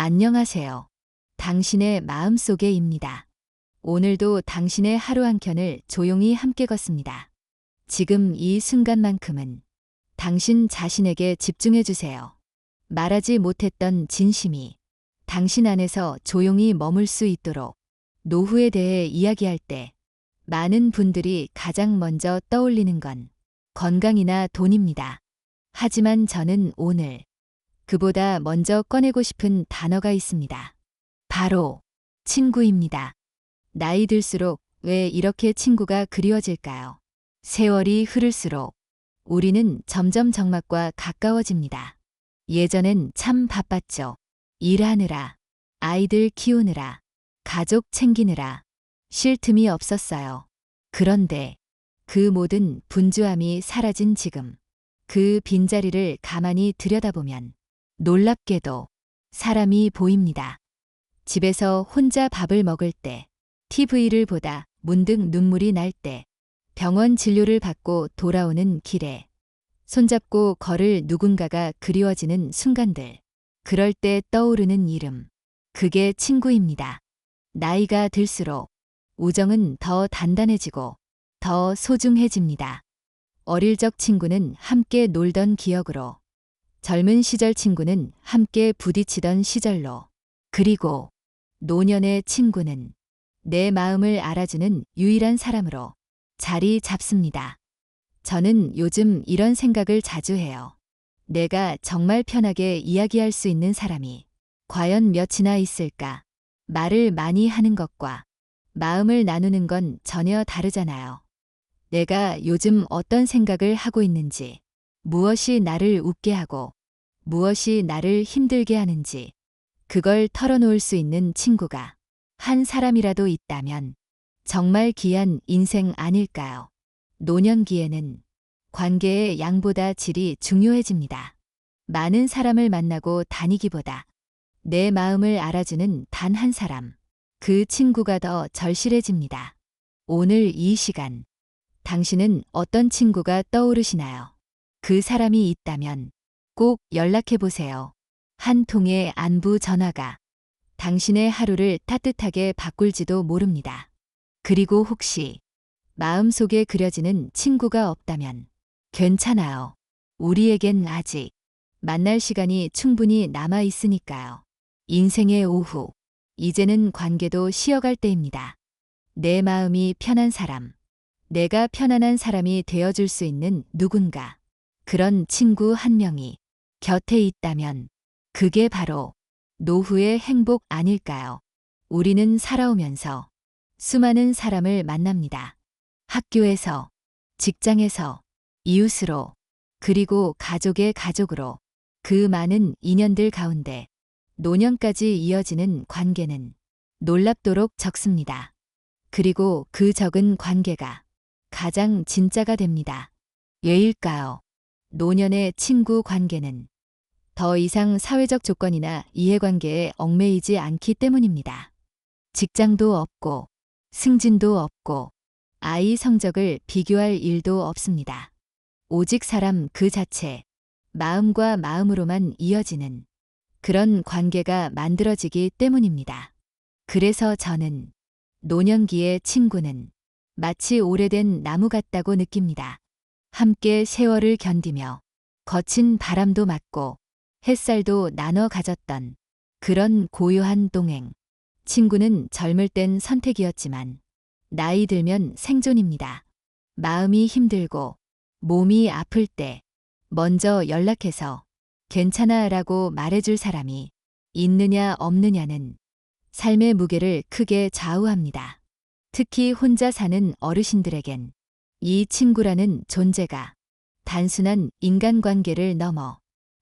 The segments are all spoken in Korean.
안녕하세요. 당신의 마음속에입니다. 오늘도 당신의 하루 한 켠을 조용히 함께 걷습니다. 지금 이 순간만큼은 당신 자신에게 집중해 주세요. 말하지 못했던 진심이 당신 안에서 조용히 머물 수 있도록 노후에 대해 이야기할 때 많은 분들이 가장 먼저 떠올리는 건 건강이나 돈입니다. 하지만 저는 오늘 그보다 먼저 꺼내고 싶은 단어가 있습니다. 바로 친구입니다. 나이 들수록 왜 이렇게 친구가 그리워질까요? 세월이 흐를수록 우리는 점점 정막과 가까워집니다. 예전엔 참 바빴죠. 일하느라, 아이들 키우느라, 가족 챙기느라 쉴 틈이 없었어요. 그런데 그 모든 분주함이 사라진 지금 그 빈자리를 가만히 들여다보면 놀랍게도 사람이 보입니다. 집에서 혼자 밥을 먹을 때, TV를 보다 문득 눈물이 날 때, 병원 진료를 받고 돌아오는 길에 손잡고 걸을 누군가가 그리워지는 순간들. 그럴 때 떠오르는 이름. 그게 친구입니다. 나이가 들수록 우정은 더 단단해지고 더 소중해집니다. 어릴 적 친구는 함께 놀던 기억으로, 젊은 시절 친구는 함께 부딪히던 시절로, 그리고 노년의 친구는 내 마음을 알아주는 유일한 사람으로 자리 잡습니다. 저는 요즘 이런 생각을 자주 해요. 내가 정말 편하게 이야기할 수 있는 사람이 과연 몇이나 있을까? 말을 많이 하는 것과 마음을 나누는 건 전혀 다르잖아요. 내가 요즘 어떤 생각을 하고 있는지, 무엇이 나를 웃게 하고 무엇이 나를 힘들게 하는지 그걸 털어놓을 수 있는 친구가 한 사람이라도 있다면 정말 귀한 인생 아닐까요? 노년기에는 관계의 양보다 질이 중요해집니다. 많은 사람을 만나고 다니기보다 내 마음을 알아주는 단 한 사람, 그 친구가 더 절실해집니다. 오늘 이 시간, 당신은 어떤 친구가 떠오르시나요? 그 사람이 있다면 꼭 연락해 보세요. 한 통의 안부 전화가 당신의 하루를 따뜻하게 바꿀지도 모릅니다. 그리고 혹시 마음속에 그려지는 친구가 없다면 괜찮아요. 우리에겐 아직 만날 시간이 충분히 남아 있으니까요. 인생의 오후, 이제는 관계도 쉬어갈 때입니다. 내 마음이 편한 사람, 내가 편안한 사람이 되어줄 수 있는 누군가, 그런 친구 한 명이 곁에 있다면 그게 바로 노후의 행복 아닐까요? 우리는 살아오면서 수많은 사람을 만납니다. 학교에서, 직장에서, 이웃으로, 그리고 가족의 가족으로. 그 많은 인연들 가운데 노년까지 이어지는 관계는 놀랍도록 적습니다. 그리고 그 적은 관계가 가장 진짜가 됩니다. 왜일까요? 노년의 친구 관계는 더 이상 사회적 조건이나 이해관계에 얽매이지 않기 때문입니다. 직장도 없고, 승진도 없고, 아이 성적을 비교할 일도 없습니다. 오직 사람 그 자체, 마음과 마음으로만 이어지는 그런 관계가 만들어지기 때문입니다. 그래서 저는 노년기의 친구는 마치 오래된 나무 같다고 느낍니다. 함께 세월을 견디며 거친 바람도 맞고 햇살도 나눠 가졌던 그런 고요한 동행. 친구는 젊을 땐 선택이었지만 나이 들면 생존입니다. 마음이 힘들고 몸이 아플 때 먼저 연락해서 괜찮아 라고 말해줄 사람이 있느냐 없느냐는 삶의 무게를 크게 좌우합니다. 특히 혼자 사는 어르신들에겐 이 친구라는 존재가 단순한 인간관계를 넘어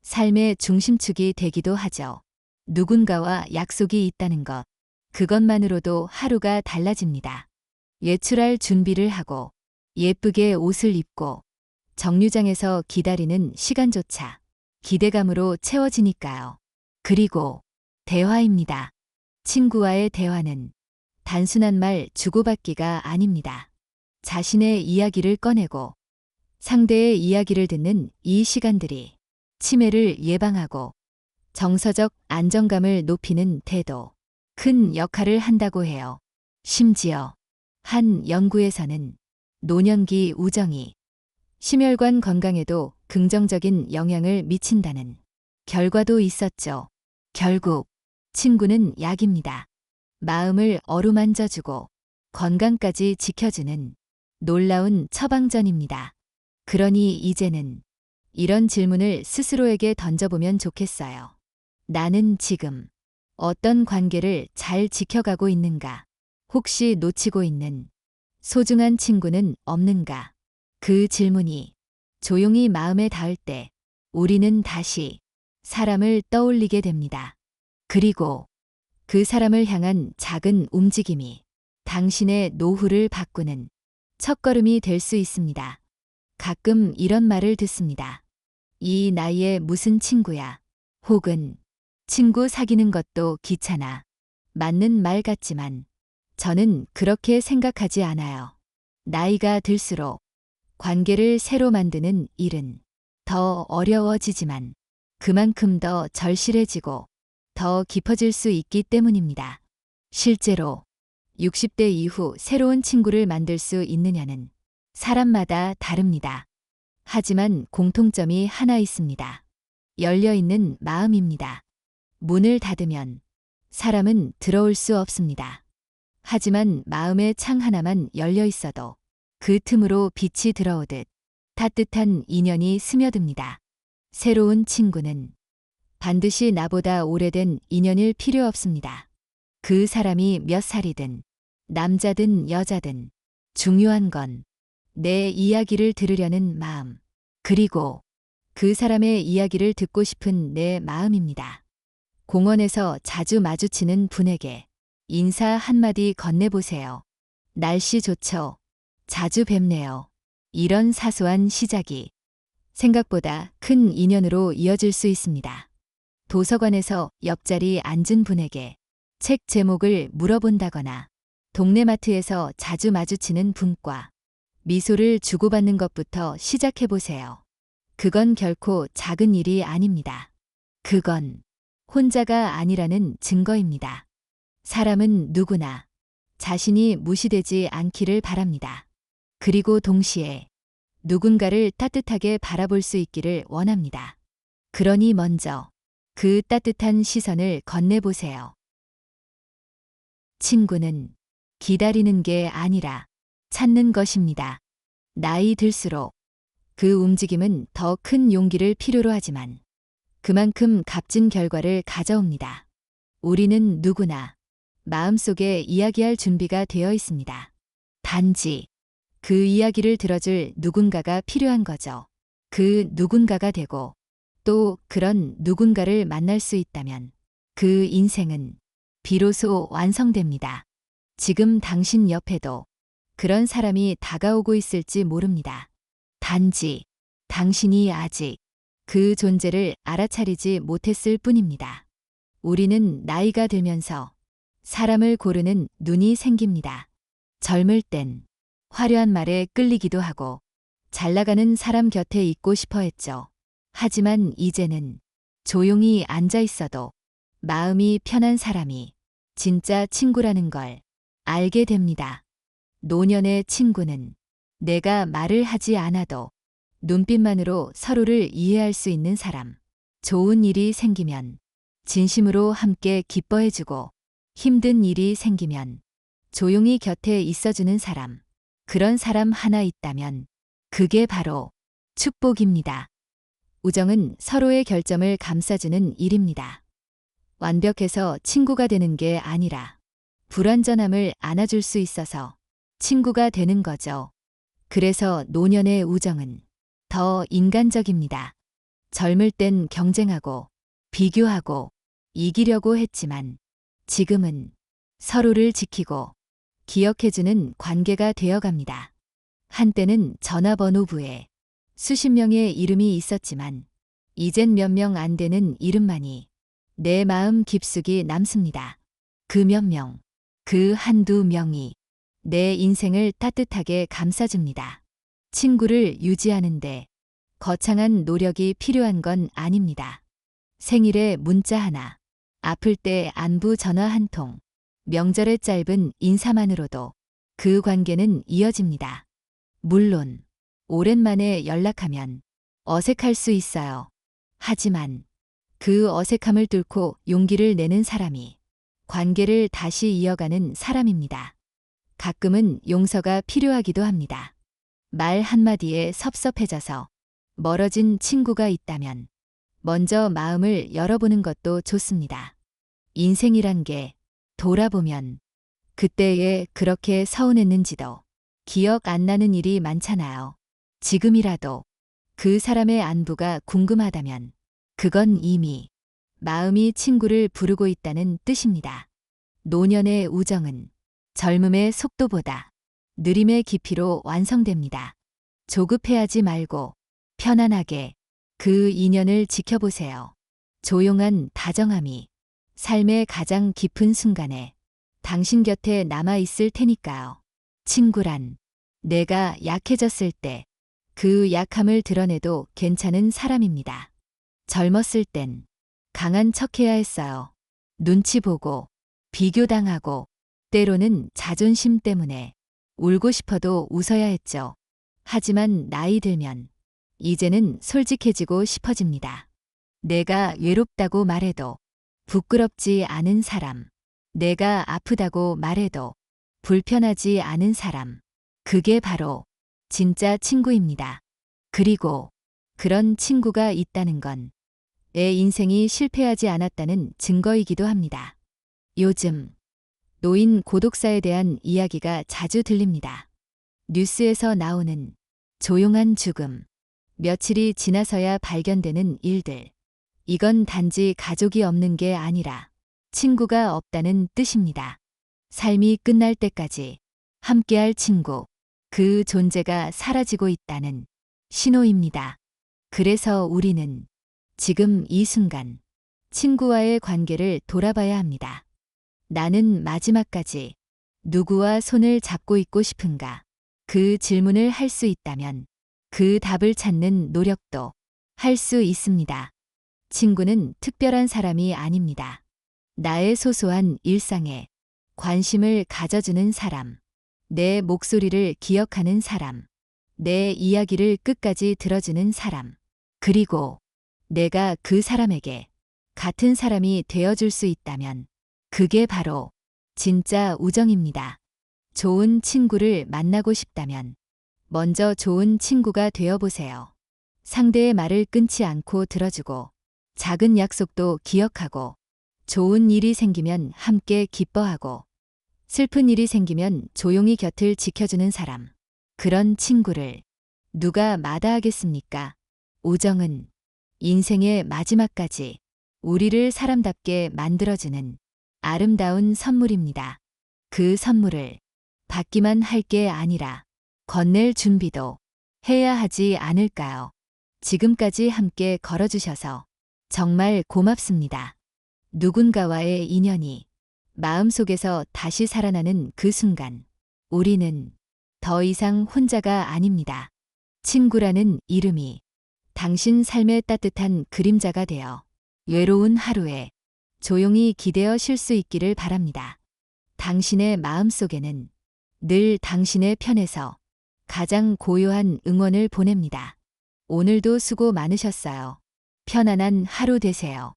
삶의 중심축이 되기도 하죠. 누군가와 약속이 있다는 것, 그것만으로도 하루가 달라집니다. 외출할 준비를 하고 예쁘게 옷을 입고 정류장에서 기다리는 시간조차 기대감으로 채워지니까요. 그리고 대화입니다. 친구와의 대화는 단순한 말 주고받기가 아닙니다. 자신의 이야기를 꺼내고 상대의 이야기를 듣는 이 시간들이 치매를 예방하고 정서적 안정감을 높이는 태도, 큰 역할을 한다고 해요. 심지어 한 연구에서는 노년기 우정이 심혈관 건강에도 긍정적인 영향을 미친다는 결과도 있었죠. 결국 친구는 약입니다. 마음을 어루만져주고 건강까지 지켜주는 놀라운 처방전입니다. 그러니 이제는 이런 질문을 스스로에게 던져보면 좋겠어요. 나는 지금 어떤 관계를 잘 지켜가고 있는가? 혹시 놓치고 있는 소중한 친구는 없는가? 그 질문이 조용히 마음에 닿을 때 우리는 다시 사람을 떠올리게 됩니다. 그리고 그 사람을 향한 작은 움직임이 당신의 노후를 바꾸는 첫걸음이 될 수 있습니다. 가끔 이런 말을 듣습니다. 이 나이에 무슨 친구야? 혹은 친구 사귀는 것도 귀찮아. 맞는 말 같지만 저는 그렇게 생각하지 않아요. 나이가 들수록 관계를 새로 만드는 일은 더 어려워지지만 그만큼 더 절실해지고 더 깊어질 수 있기 때문입니다. 실제로 60대 이후 새로운 친구를 만들 수 있느냐는 사람마다 다릅니다. 하지만 공통점이 하나 있습니다. 열려있는 마음입니다. 문을 닫으면 사람은 들어올 수 없습니다. 하지만 마음의 창 하나만 열려 있어도 그 틈으로 빛이 들어오듯 따뜻한 인연이 스며듭니다. 새로운 친구는 반드시 나보다 오래된 인연일 필요 없습니다. 그 사람이 몇 살이든 남자든 여자든 중요한 건 내 이야기를 들으려는 마음, 그리고 그 사람의 이야기를 듣고 싶은 내 마음입니다. 공원에서 자주 마주치는 분에게 인사 한마디 건네보세요. 날씨 좋죠? 자주 뵙네요. 이런 사소한 시작이 생각보다 큰 인연으로 이어질 수 있습니다. 도서관에서 옆자리 앉은 분에게 책 제목을 물어본다거나 동네 마트에서 자주 마주치는 분과 미소를 주고받는 것부터 시작해보세요. 그건 결코 작은 일이 아닙니다. 그건 혼자가 아니라는 증거입니다. 사람은 누구나 자신이 무시되지 않기를 바랍니다. 그리고 동시에 누군가를 따뜻하게 바라볼 수 있기를 원합니다. 그러니 먼저 그 따뜻한 시선을 건네보세요. 친구는 기다리는 게 아니라 찾는 것입니다. 나이 들수록 그 움직임은 더 큰 용기를 필요로 하지만 그만큼 값진 결과를 가져옵니다. 우리는 누구나 마음속에 이야기할 준비가 되어 있습니다. 단지 그 이야기를 들어줄 누군가가 필요한 거죠. 그 누군가가 되고 또 그런 누군가를 만날 수 있다면 그 인생은 비로소 완성됩니다. 지금 당신 옆에도 그런 사람이 다가오고 있을지 모릅니다. 단지 당신이 아직 그 존재를 알아차리지 못했을 뿐입니다. 우리는 나이가 들면서 사람을 고르는 눈이 생깁니다. 젊을 땐 화려한 말에 끌리기도 하고 잘 나가는 사람 곁에 있고 싶어 했죠. 하지만 이제는 조용히 앉아 있어도 마음이 편한 사람이 진짜 친구라는 걸 알게 됩니다. 노년의 친구는 내가 말을 하지 않아도 눈빛만으로 서로를 이해할 수 있는 사람. 좋은 일이 생기면 진심으로 함께 기뻐해주고 힘든 일이 생기면 조용히 곁에 있어주는 사람. 그런 사람 하나 있다면 그게 바로 축복입니다. 우정은 서로의 결점을 감싸주는 일입니다. 완벽해서 친구가 되는 게 아니라 불완전함을 안아줄 수 있어서 친구가 되는 거죠. 그래서 노년의 우정은 더 인간적입니다. 젊을 땐 경쟁하고 비교하고 이기려고 했지만 지금은 서로를 지키고 기억해주는 관계가 되어갑니다. 한때는 전화번호부에 수십 명의 이름이 있었지만 이젠 몇 명 안 되는 이름만이 내 마음 깊숙이 남습니다. 그 몇 명, 그 한두 명이 내 인생을 따뜻하게 감싸줍니다. 친구를 유지하는데 거창한 노력이 필요한 건 아닙니다. 생일에 문자 하나, 아플 때 안부 전화 한 통, 명절의 짧은 인사만으로도 그 관계는 이어집니다. 물론 오랜만에 연락하면 어색할 수 있어요. 하지만 그 어색함을 뚫고 용기를 내는 사람이 관계를 다시 이어가는 사람입니다. 가끔은 용서가 필요하기도 합니다. 말 한마디에 섭섭해져서 멀어진 친구가 있다면 먼저 마음을 열어보는 것도 좋습니다. 인생이란 게 돌아보면 그때에 그렇게 서운했는지도 기억 안 나는 일이 많잖아요. 지금이라도 그 사람의 안부가 궁금하다면 그건 이미 마음이 친구를 부르고 있다는 뜻입니다. 노년의 우정은 젊음의 속도보다 느림의 깊이로 완성됩니다. 조급해하지 말고 편안하게 그 인연을 지켜보세요. 조용한 다정함이 삶의 가장 깊은 순간에 당신 곁에 남아있을 테니까요. 친구란 내가 약해졌을 때 그 약함을 드러내도 괜찮은 사람입니다. 젊었을 땐 강한 척해야 했어요. 눈치 보고 비교당하고 때로는 자존심 때문에 울고 싶어도 웃어야 했죠. 하지만 나이 들면 이제는 솔직해지고 싶어집니다. 내가 외롭다고 말해도 부끄럽지 않은 사람, 내가 아프다고 말해도 불편하지 않은 사람, 그게 바로 진짜 친구입니다. 그리고 그런 친구가 있다는 건 내 인생이 실패하지 않았다는 증거이기도 합니다. 요즘 노인 고독사에 대한 이야기가 자주 들립니다. 뉴스에서 나오는 조용한 죽음, 며칠이 지나서야 발견되는 일들. 이건 단지 가족이 없는 게 아니라 친구가 없다는 뜻입니다. 삶이 끝날 때까지 함께할 친구, 그 존재가 사라지고 있다는 신호입니다. 그래서 우리는 지금 이 순간 친구와의 관계를 돌아봐야 합니다. 나는 마지막까지 누구와 손을 잡고 있고 싶은가? 그 질문을 할 수 있다면 그 답을 찾는 노력도 할 수 있습니다. 친구는 특별한 사람이 아닙니다. 나의 소소한 일상에 관심을 가져주는 사람, 내 목소리를 기억하는 사람, 내 이야기를 끝까지 들어주는 사람, 그리고 내가 그 사람에게 같은 사람이 되어줄 수 있다면 그게 바로 진짜 우정입니다. 좋은 친구를 만나고 싶다면 먼저 좋은 친구가 되어보세요. 상대의 말을 끊지 않고 들어주고 작은 약속도 기억하고 좋은 일이 생기면 함께 기뻐하고 슬픈 일이 생기면 조용히 곁을 지켜주는 사람. 그런 친구를 누가 마다하겠습니까? 우정은 인생의 마지막까지 우리를 사람답게 만들어주는 아름다운 선물입니다. 그 선물을 받기만 할 게 아니라 건넬 준비도 해야 하지 않을까요? 지금까지 함께 걸어주셔서 정말 고맙습니다. 누군가와의 인연이 마음속에서 다시 살아나는 그 순간 우리는 더 이상 혼자가 아닙니다. 친구라는 이름이 당신 삶의 따뜻한 그림자가 되어 외로운 하루에 조용히 기대어 쉴 수 있기를 바랍니다. 당신의 마음속에는 늘 당신의 편에서 가장 고요한 응원을 보냅니다. 오늘도 수고 많으셨어요. 편안한 하루 되세요.